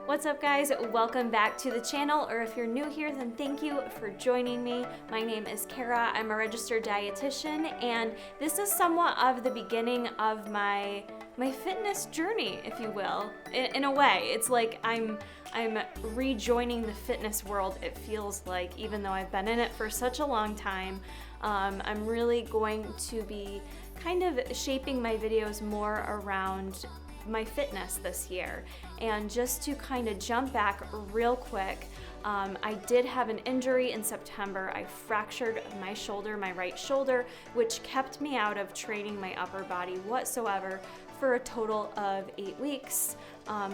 What's up, guys? Welcome back to the channel, or if you're new here, then thank you for joining me. My name is Kara. I'm a registered dietitian, and this is somewhat of the beginning of my fitness journey, if you will. In a way, it's like I'm rejoining the fitness world, it feels like, even though I've been in it for such a long time. I'm really going to be kind of shaping my videos more around my fitness this year. And just to kind of jump back real quick, I did have an injury in September. I fractured my shoulder, my right shoulder, which kept me out of training my upper body whatsoever for a total of 8 weeks.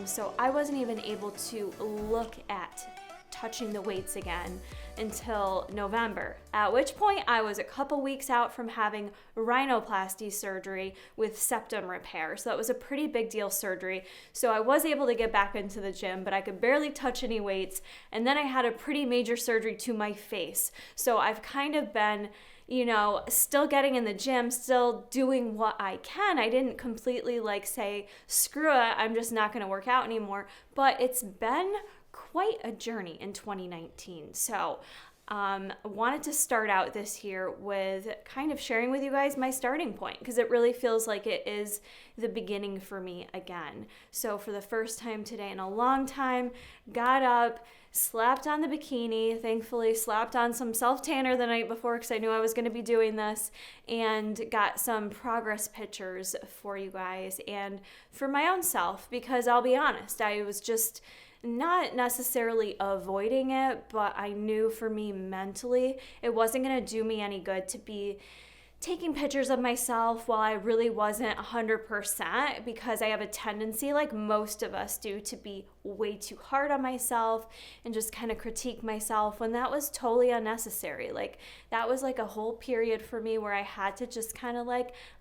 So I wasn't even able to look at touching the weights again until November, at which point I was a couple weeks out from having rhinoplasty surgery with septum repair. So that was a pretty big deal surgery. So I was able to get back into the gym, but I could barely touch any weights. And then I had a pretty major surgery to my face. So I've kind of been, still getting in the gym, still doing what I can. I didn't completely say, screw it, I'm just not gonna work out anymore. But it's been quite a journey in 2019. So wanted to start out this year with kind of sharing with you guys my starting point, because it really feels like it is the beginning for me again. So for the first time today in a long time, got up, slapped on the bikini, thankfully slapped on some self-tanner the night before because I knew I was going to be doing this, and got some progress pictures for you guys and for my own self, because I'll be honest, I was just not necessarily avoiding it, but I knew for me mentally it wasn't going to do me any good to be taking pictures of myself while I really wasn't 100%, because I have a tendency, like most of us do, to be way too hard on myself and just kind of critique myself, when that was totally unnecessary. That was a whole period for me where I had to just kind of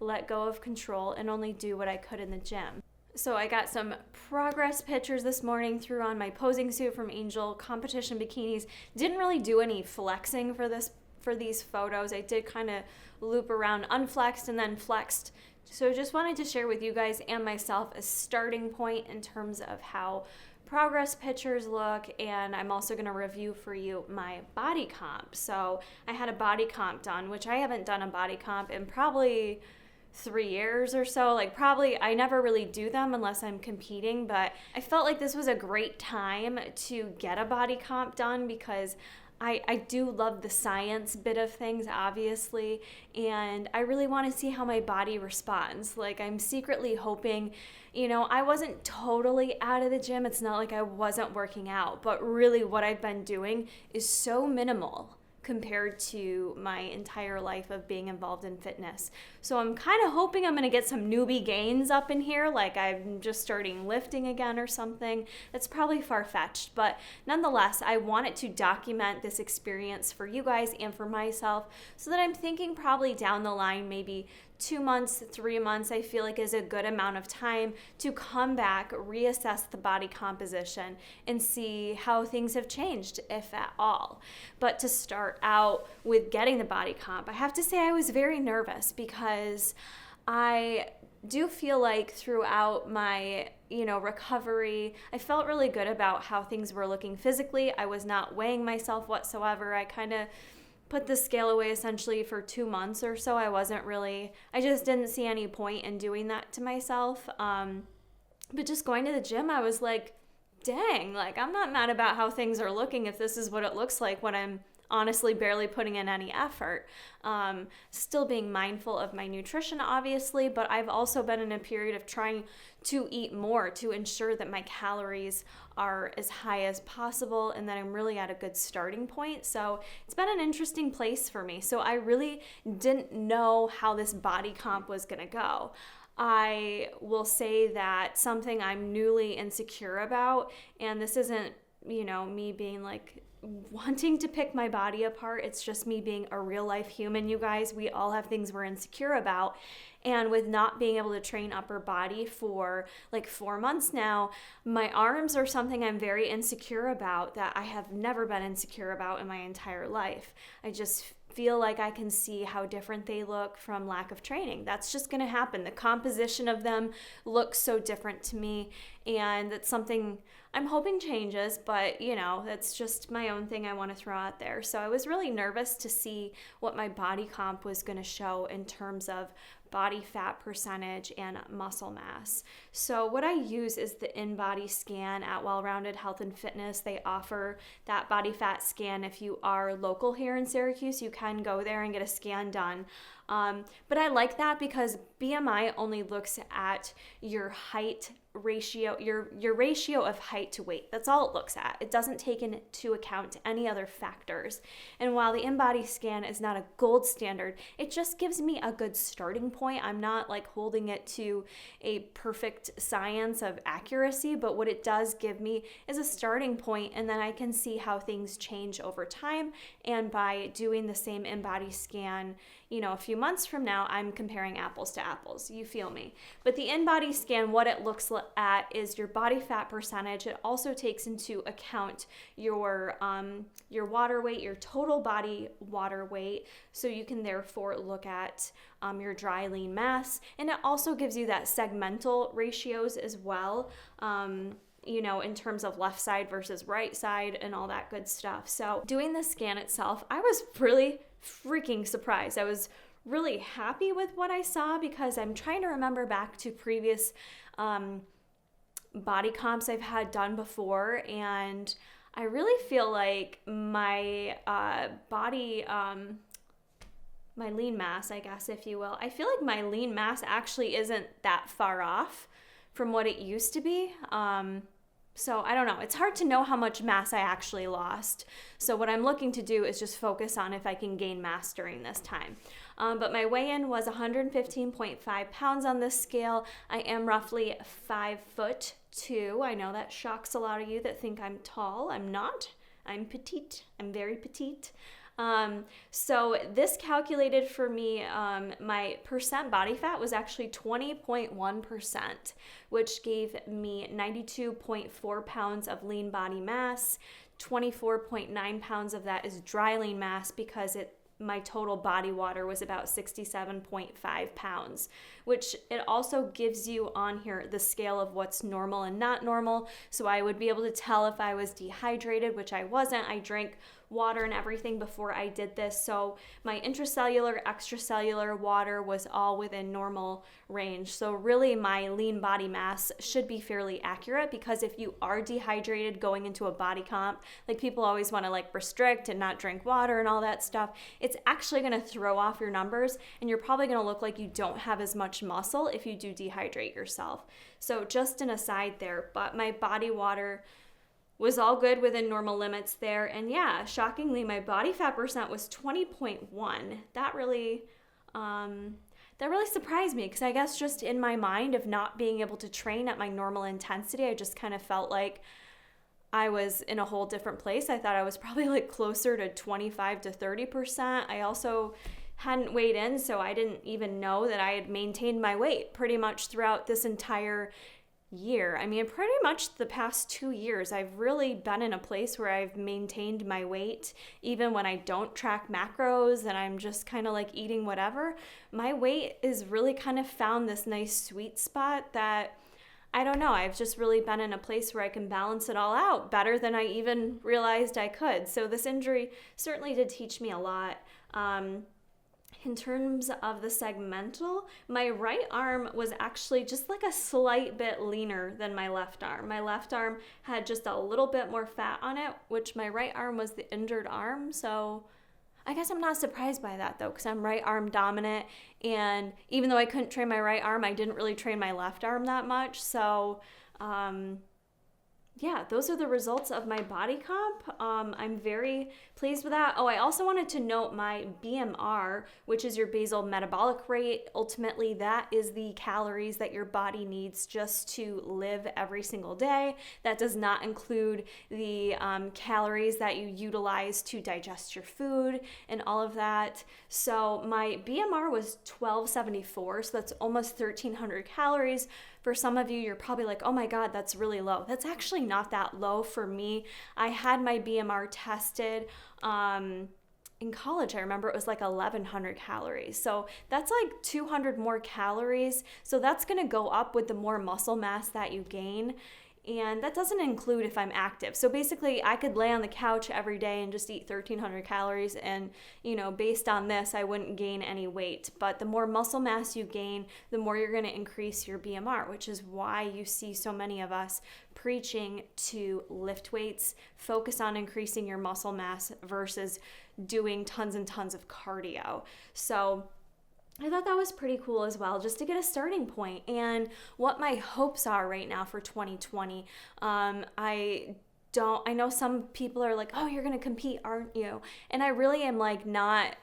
let go of control and only do what I could in the gym. So I got some progress pictures this morning, threw on my posing suit from Angel competition bikinis. Didn't really do any flexing for these photos. I did kind of loop around unflexed and then flexed. So just wanted to share with you guys and myself a starting point in terms of how progress pictures look, and I'm also going to review for you my body comp. So I had a body comp done, which I haven't done a body comp in probably 3 years or so. I never really do them unless I'm competing, but I felt like this was a great time to get a body comp done, because I do love the science bit of things, obviously, and I really want to see how my body responds. I'm secretly hoping, I wasn't totally out of the gym. It's not like I wasn't working out, but really what I've been doing is so minimal compared to my entire life of being involved in fitness. So I'm kind of hoping I'm going to get some newbie gains up in here, like I'm just starting lifting again or something. That's probably far-fetched, but nonetheless, I wanted to document this experience for you guys and for myself, so that I'm thinking probably down the line, maybe 2 months, 3 months, I feel like is a good amount of time to come back, reassess the body composition, and see how things have changed, if at all. But to start out with getting the body comp, I have to say I was very nervous, because I do feel like throughout my recovery, I felt really good about how things were looking physically. I was not weighing myself whatsoever. I kind of put the scale away essentially for 2 months or so. I just didn't see any point in doing that to myself. But just going to the gym, I was like, dang, I'm not mad about how things are looking if this is what it looks like when I'm honestly barely putting in any effort. Still being mindful of my nutrition, obviously, but I've also been in a period of trying to eat more to ensure that my calories are as high as possible and that I'm really at a good starting point. So it's been an interesting place for me. So I really didn't know how this body comp was gonna go. I will say that something I'm newly insecure about, and this isn't, me being wanting to pick my body apart. It's just me being a real life human, you guys. We all have things we're insecure about. And with not being able to train upper body for 4 months now, my arms are something I'm very insecure about that I have never been insecure about in my entire life. I just feel like I can see how different they look from lack of training. That's just going to happen. The composition of them looks so different to me, and it's something I'm hoping changes, but that's just my own thing I want to throw out there. So I was really nervous to see what my body comp was going to show in terms of body fat percentage and muscle mass. So what I use is the InBody scan at Well-Rounded Health and Fitness. They offer that body fat scan. If you are local here in Syracuse, you can go there and get a scan done. But I like that because BMI only looks at your height ratio, your ratio of height to weight. That's all it looks at. It doesn't take into account any other factors. And while the InBody scan is not a gold standard, it just gives me a good starting point. I'm not like holding it to a perfect science of accuracy, but what it does give me is a starting point, and then I can see how things change over time. And by doing the same InBody scan, a few months from now, I'm comparing apples to apples. You feel me? But the InBody scan, what it looks at is your body fat percentage. It also takes into account your water weight, your total body water weight. So you can therefore look at your dry lean mass, and it also gives you that segmental ratios as well. In terms of left side versus right side and all that good stuff. So doing the scan itself, I was really freaking surprised. I was really happy with what I saw because I'm trying to remember back to previous body comps I've had done before, and I really feel like my body, my lean mass, I guess, if you will, I feel like my lean mass actually isn't that far off from what it used to be. So I don't know. It's hard to know how much mass I actually lost. So what I'm looking to do is just focus on if I can gain mass during this time. But my weigh-in was 115.5 pounds on this scale. I am roughly 5'2". I know that shocks a lot of you that think I'm tall. I'm not. I'm petite. I'm very petite. So this calculated for me, my percent body fat was actually 20.1%, which gave me 92.4 pounds of lean body mass. 24.9 pounds of that is dry lean mass because my total body water was about 67.5 pounds, which it also gives you on here the scale of what's normal and not normal. So I would be able to tell if I was dehydrated, which I wasn't. I drank water and everything before I did this. So my intracellular, extracellular water was all within normal range. So really my lean body mass should be fairly accurate, because if you are dehydrated going into a body comp, like people always want to like restrict and not drink water and all that stuff, it's actually going to throw off your numbers, and you're probably going to look like you don't have as much muscle if you do dehydrate yourself. So just an aside there, but my body water was all good within normal limits there. And yeah, shockingly, my body fat percent was 20.1. That really surprised me, because I guess just in my mind of not being able to train at my normal intensity, I just kind of felt like I was in a whole different place. I thought I was probably like closer to 25 to 30%. I also hadn't weighed in, so I didn't even know that I had maintained my weight pretty much throughout this entire year. I mean, pretty much the past 2 years, I've really been in a place where I've maintained my weight, even when I don't track macros and I'm just kind of like eating whatever. My weight is really kind of found this nice sweet spot that, I don't know, I've just really been in a place where I can balance it all out better than I even realized I could. So this injury certainly did teach me a lot. In terms of the segmental, my right arm was actually just like a slight bit leaner than my left arm. My left arm had just a little bit more fat on it, which my right arm was the injured arm. So I guess I'm not surprised by that though, because I'm right arm dominant. And even though I couldn't train my right arm, I didn't really train my left arm that much. So yeah, those are the results of my body comp. I'm very pleased with that. Oh, I also wanted to note my BMR, which is your basal metabolic rate. Ultimately, that is the calories that your body needs just to live every single day. That does not include the calories that you utilize to digest your food and all of that. So my BMR was 1274, so that's almost 1,300 calories. For some of you, you're probably like, oh my God, that's really low. That's actually not that low for me. I had my BMR tested in college. I remember it was like 1,100 calories. So that's like 200 more calories. So that's going to go up with the more muscle mass that you gain. And that doesn't include if I'm active. So basically, I could lay on the couch every day and just eat 1,300 calories. And, based on this, I wouldn't gain any weight. But the more muscle mass you gain, the more you're going to increase your BMR, which is why you see so many of us preaching to lift weights, focus on increasing your muscle mass versus doing tons and tons of cardio. So I thought that was pretty cool as well, just to get a starting point and what my hopes are right now for 2020. I know some people are like, oh, you're going to compete, aren't you? And I really am like, not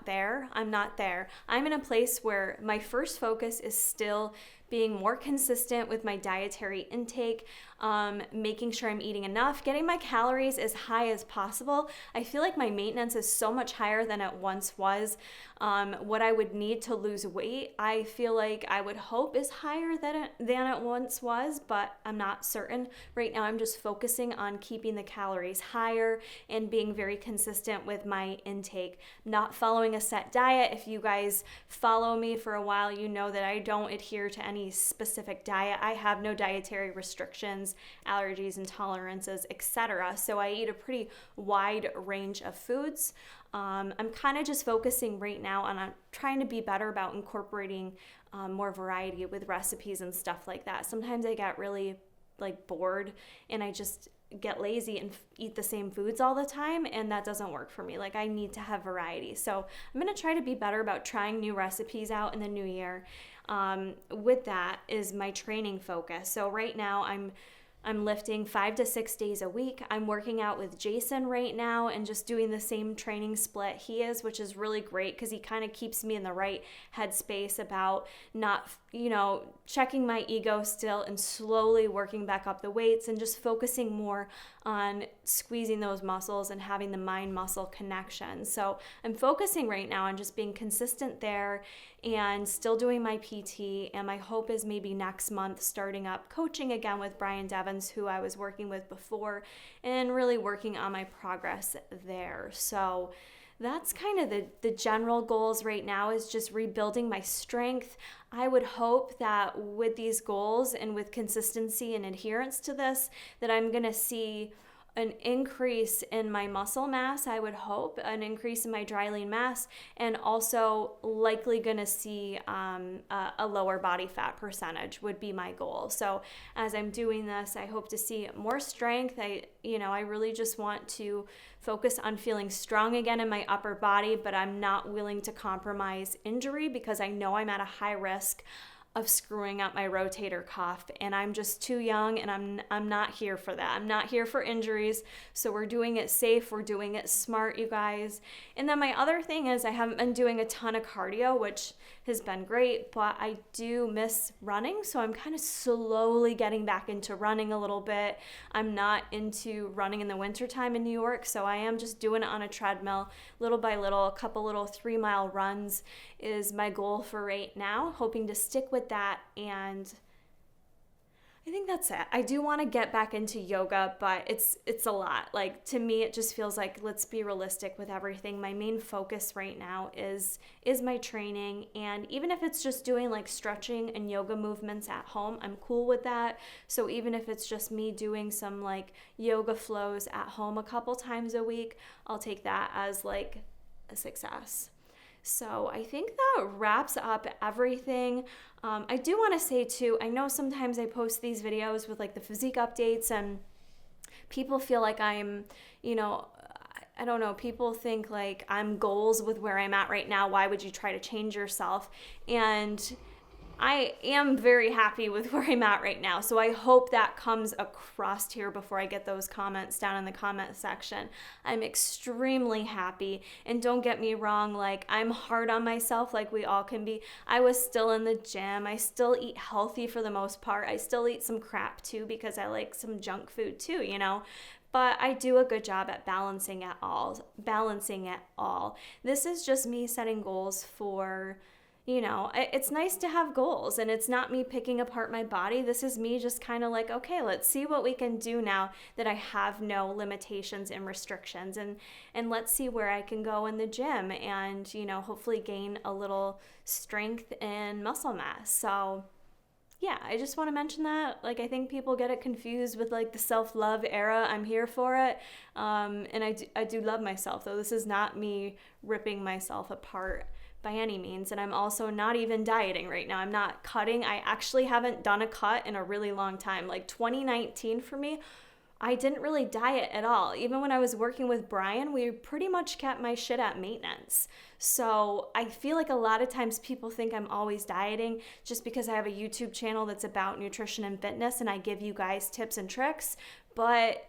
there. I'm not there. I'm in a place where my first focus is still being more consistent with my dietary intake, making sure I'm eating enough, getting my calories as high as possible. I feel like my maintenance is so much higher than it once was. What I would need to lose weight, I feel like I would hope is higher than it once was, but I'm not certain. Right now, I'm just focusing on keeping the calories higher and being very consistent with my intake, not following a set diet. If you guys follow me for a while, you know that I don't adhere to any specific diet. I have no dietary restrictions, allergies, intolerances, etc. So I eat a pretty wide range of foods. I'm kind of just focusing right now on trying to be better about incorporating more variety with recipes and stuff like that. Sometimes I get really bored and I just get lazy and eat the same foods all the time, and that doesn't work for me. I need to have variety. So I'm going to try to be better about trying new recipes out in the new year. With that is my training focus. So right now I'm lifting 5 to 6 days a week. I'm working out with Jason right now and just doing the same training split he is, which is really great because he kind of keeps me in the right headspace about not, checking my ego still and slowly working back up the weights and just focusing more on squeezing those muscles and having the mind-muscle connection. So I'm focusing right now on just being consistent there and still doing my PT. And my hope is maybe next month starting up coaching again with Brian Devins, who I was working with before, and really working on my progress there. So that's kind of the general goals right now, is just rebuilding my strength. I would hope that with these goals and with consistency and adherence to this, that I'm going to see an increase in my muscle mass, I would hope, an increase in my dry lean mass, and also likely going to see a lower body fat percentage would be my goal. So as I'm doing this, I hope to see more strength. I really just want to focus on feeling strong again in my upper body, but I'm not willing to compromise injury because I know I'm at a high risk of screwing up my rotator cuff, and I'm just too young, and I'm not here for that. I'm not here for injuries. So we're doing it safe, we're doing it smart, you guys. And then my other thing is I haven't been doing a ton of cardio, which has been great, but I do miss running. So I'm kind of slowly getting back into running a little bit. I'm not into running in the wintertime in New York, so I am just doing it on a treadmill little by little. A couple little 3-mile runs is my goal for right now, hoping to stick with that. And I think that's it. I do want to get back into yoga, but it's a lot. To me, it just feels like, let's be realistic with everything. My main focus right now is my training, and even if it's just doing stretching and yoga movements at home, I'm cool with that. So even if it's just me doing some yoga flows at home a couple times a week, I'll take that as a success. So I think that wraps up everything. I do want to say too, I know sometimes I post these videos with the physique updates, and people feel like I'm, I don't know, people think I'm goals with where I'm at right now. Why would you try to change yourself? And I am very happy with where I'm at right now. So I hope that comes across here before I get those comments down in the comment section. I'm extremely happy. And don't get me wrong, I'm hard on myself like we all can be. I was still in the gym. I still eat healthy for the most part. I still eat some crap too because I like some junk food too, But I do a good job at balancing it all. This is just me setting goals for, it's nice to have goals, and it's not me picking apart my body. This is me just kind of okay, let's see what we can do now that I have no limitations and restrictions, and let's see where I can go in the gym and, hopefully gain a little strength and muscle mass. So yeah, I just want to mention that. Like, I think people get it confused with like the self-love era. I'm here for it. And I do love myself, though. This is not me ripping myself apart by any means. And I'm also not even dieting right now. I'm not cutting. I actually haven't done a cut in a really long time. Like 2019 for me, I didn't really diet at all. Even when I was working with Brian, we pretty much kept my shit at maintenance. So I feel like a lot of times people think I'm always dieting just because I have a YouTube channel that's about nutrition and fitness and I give you guys tips and tricks. But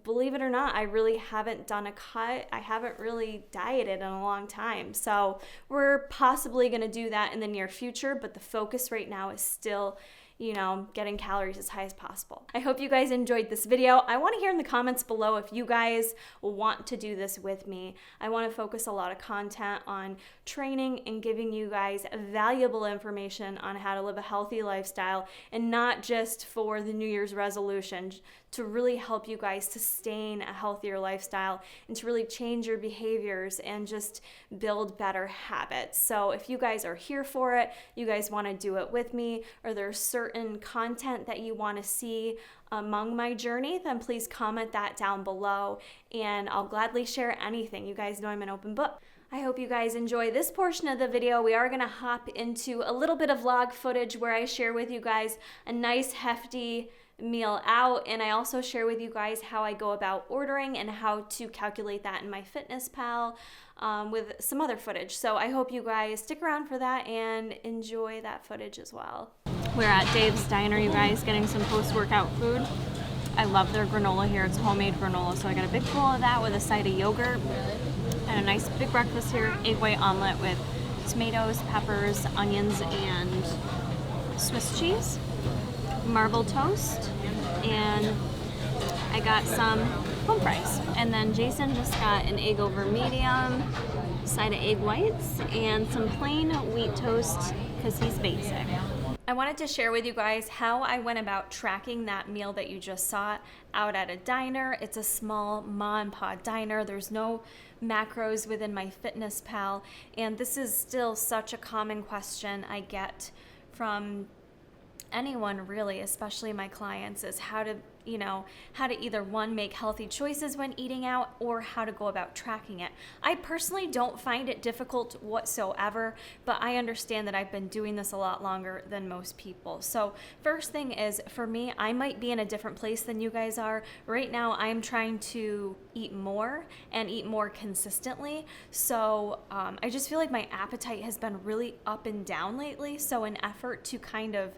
believe it or not, I really haven't done a cut. I haven't really dieted in a long time. So we're possibly going to do that in the near future, but the focus right now is still, you know, getting calories as high as possible. I hope you guys enjoyed this video. I want to hear in the comments below if you guys want to do this with me. I want to focus a lot of content on training and giving you guys valuable information on how to live a healthy lifestyle, and not just for the New Year's resolution, to really help you guys sustain a healthier lifestyle and to really change your behaviors and just build better habits. So if you guys are here for it, you guys want to do it with me, or there's certain content that you want to see among my journey, then please comment that down below and I'll gladly share anything. You guys know I'm an open book. I hope you guys enjoy this portion of the video. We are going to hop into a little bit of vlog footage where I share with you guys a nice hefty meal out, and I also share with you guys how I go about ordering and how to calculate that in my FitnessPal, with some other footage. So I hope you guys stick around for that and enjoy that footage as well. We're at Dave's Diner, you guys, getting some post-workout food. I love their granola here. It's homemade granola, so I got a big bowl of that with a side of yogurt and a nice big breakfast here, egg white omelet with tomatoes, peppers, onions, and Swiss cheese, marble toast, and I got some home fries. And then Jason just got an egg over medium, side of egg whites, and some plain wheat toast because he's basic. I wanted to share with you guys how I went about tracking that meal that you just saw out at a diner. It's a small ma and pa diner. There's no macros within my FitnessPal, and this is still such a common question I get from anyone really, especially my clients, is how to either one, make healthy choices when eating out, or how to go about tracking it. I personally don't find it difficult whatsoever, but I understand that I've been doing this a lot longer than most people. So first thing is, for me, I might be in a different place than you guys are. Right now, I'm trying to eat more and eat more consistently. So I just feel like my appetite has been really up and down lately. So an effort to kind of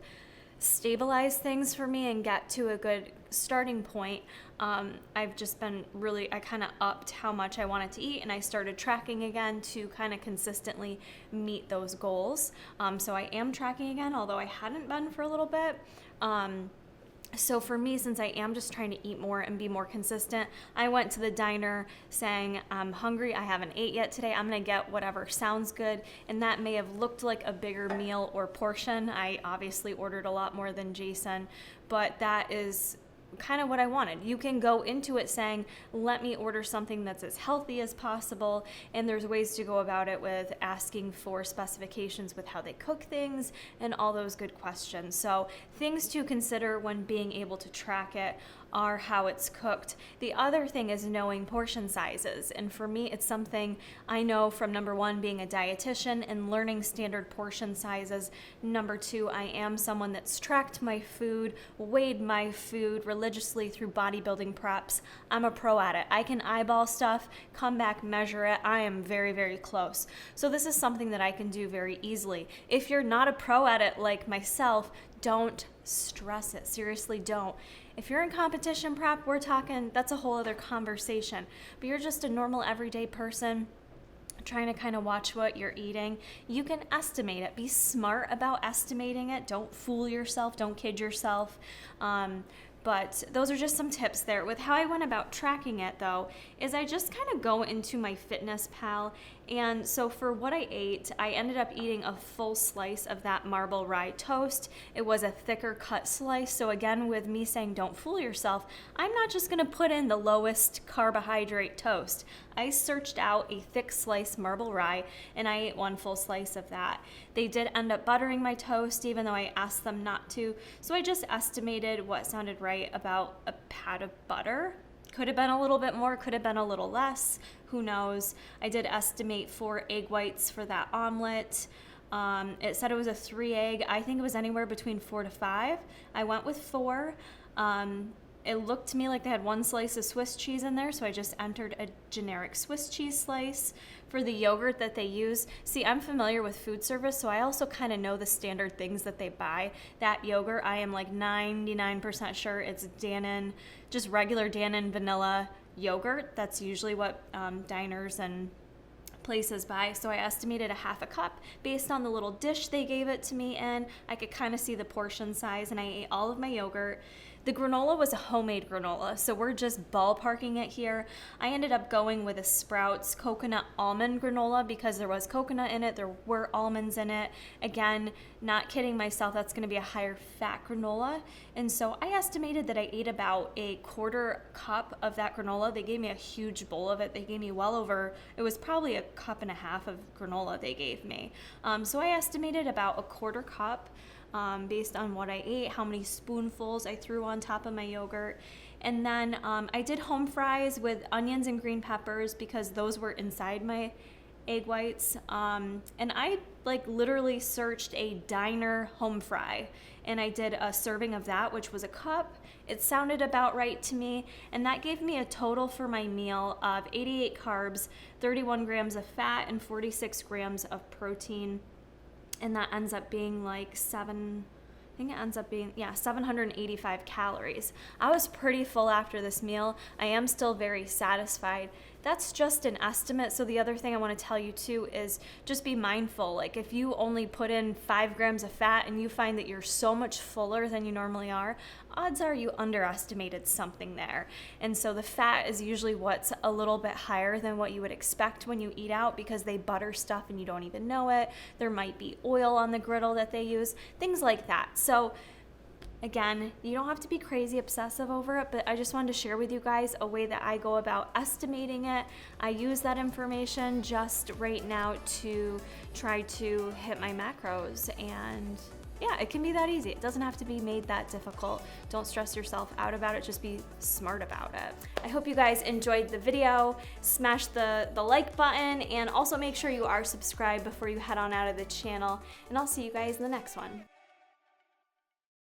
stabilize things for me and get to a good starting point, I've just been I kind of upped how much I wanted to eat, and I started tracking again to kind of consistently meet those goals. So I am tracking again, although I hadn't been for a little bit. So for me, since I am just trying to eat more and be more consistent, I went to the diner saying, I'm hungry, I haven't ate yet today, I'm gonna get whatever sounds good, and that may have looked like a bigger meal or portion. I obviously ordered a lot more than Jason, but that is kind of what I wanted. You can go into it saying, let me order something that's as healthy as possible, and there's ways to go about it with asking for specifications with how they cook things and all those good questions. So things to consider when being able to track it are how it's cooked. The other thing is knowing portion sizes, and for me it's something I know from number one, being a dietitian and learning standard portion sizes. Number two, I am someone that's tracked my food, weighed my food religiously through bodybuilding preps. I'm a pro at it. I can eyeball stuff, come back, measure it. I am very, very close. So this is something that I can do very easily. If you're not a pro at it like myself, don't stress it. Seriously, don't. If you're in competition prep, we're talking, that's a whole other conversation. But you're just a normal everyday person trying to kind of watch what you're eating, you can estimate it. Be smart about estimating it. Don't fool yourself. Don't kid yourself. But those are just some tips there. With how I went about tracking it, though, is I just kind of go into my FitnessPal And so for what I ate, I ended up eating a full slice of that marble rye toast. It was a thicker cut slice. So again, with me saying don't fool yourself, I'm not just gonna put in the lowest carbohydrate toast. I searched out a thick slice marble rye and I ate one full slice of that. They did end up buttering my toast even though I asked them not to. So I just estimated what sounded right about a pat of butter. Could have been a little bit more, could have been a little less, who knows. I did estimate 4 egg whites for that omelet. It said it was a 3 egg. I think it was anywhere between 4 to 5. I went with 4. It looked to me like they had 1 slice of Swiss cheese in there, so I just entered a generic Swiss cheese slice. For the yogurt that they use, see, I'm familiar with food service, so I also kind of know the standard things that they buy. That yogurt, I am like 99% sure it's Dannon, just regular Dannon vanilla yogurt. That's usually what diners and places buy. So I estimated a half a cup based on the little dish they gave it to me in. I could kind of see the portion size, and I ate all of my yogurt. The granola was a homemade granola, so we're just ballparking it here. I ended up going with a Sprouts coconut almond granola because there was coconut in it, there were almonds in it. Again, not kidding myself, that's gonna be a higher fat granola. And so I estimated that I ate about a 1/4 cup of that granola. They gave me a huge bowl of it. They gave me well over, it was probably a 1.5 cups of granola they gave me. So I estimated about a 1/4 cup. Based on what I ate, how many spoonfuls I threw on top of my yogurt. And then I did home fries with onions and green peppers because those were inside my egg whites. And I like literally searched a diner home fry and I did a serving of that, which was a cup. It sounded about right to me. And that gave me a total for my meal of 88 carbs, 31 grams of fat, and 46 grams of protein. And that ends up being like 785 calories. I was pretty full after this meal. I am still very satisfied. That's just an estimate. So the other thing I want to tell you too is just be mindful. Like if you only put in 5 grams of fat and you find that you're so much fuller than you normally are, odds are you underestimated something there. And so the fat is usually what's a little bit higher than what you would expect when you eat out because they butter stuff and you don't even know it. There might be oil on the griddle that they use, things like that. So again, you don't have to be crazy obsessive over it, but I just wanted to share with you guys a way that I go about estimating it. I use that information just right now to try to hit my macros, and yeah, it can be that easy. It doesn't have to be made that difficult. Don't stress yourself out about it, just be smart about it. I hope you guys enjoyed the video. Smash the like button and also make sure you are subscribed before you head on out of the channel, and I'll see you guys in the next one.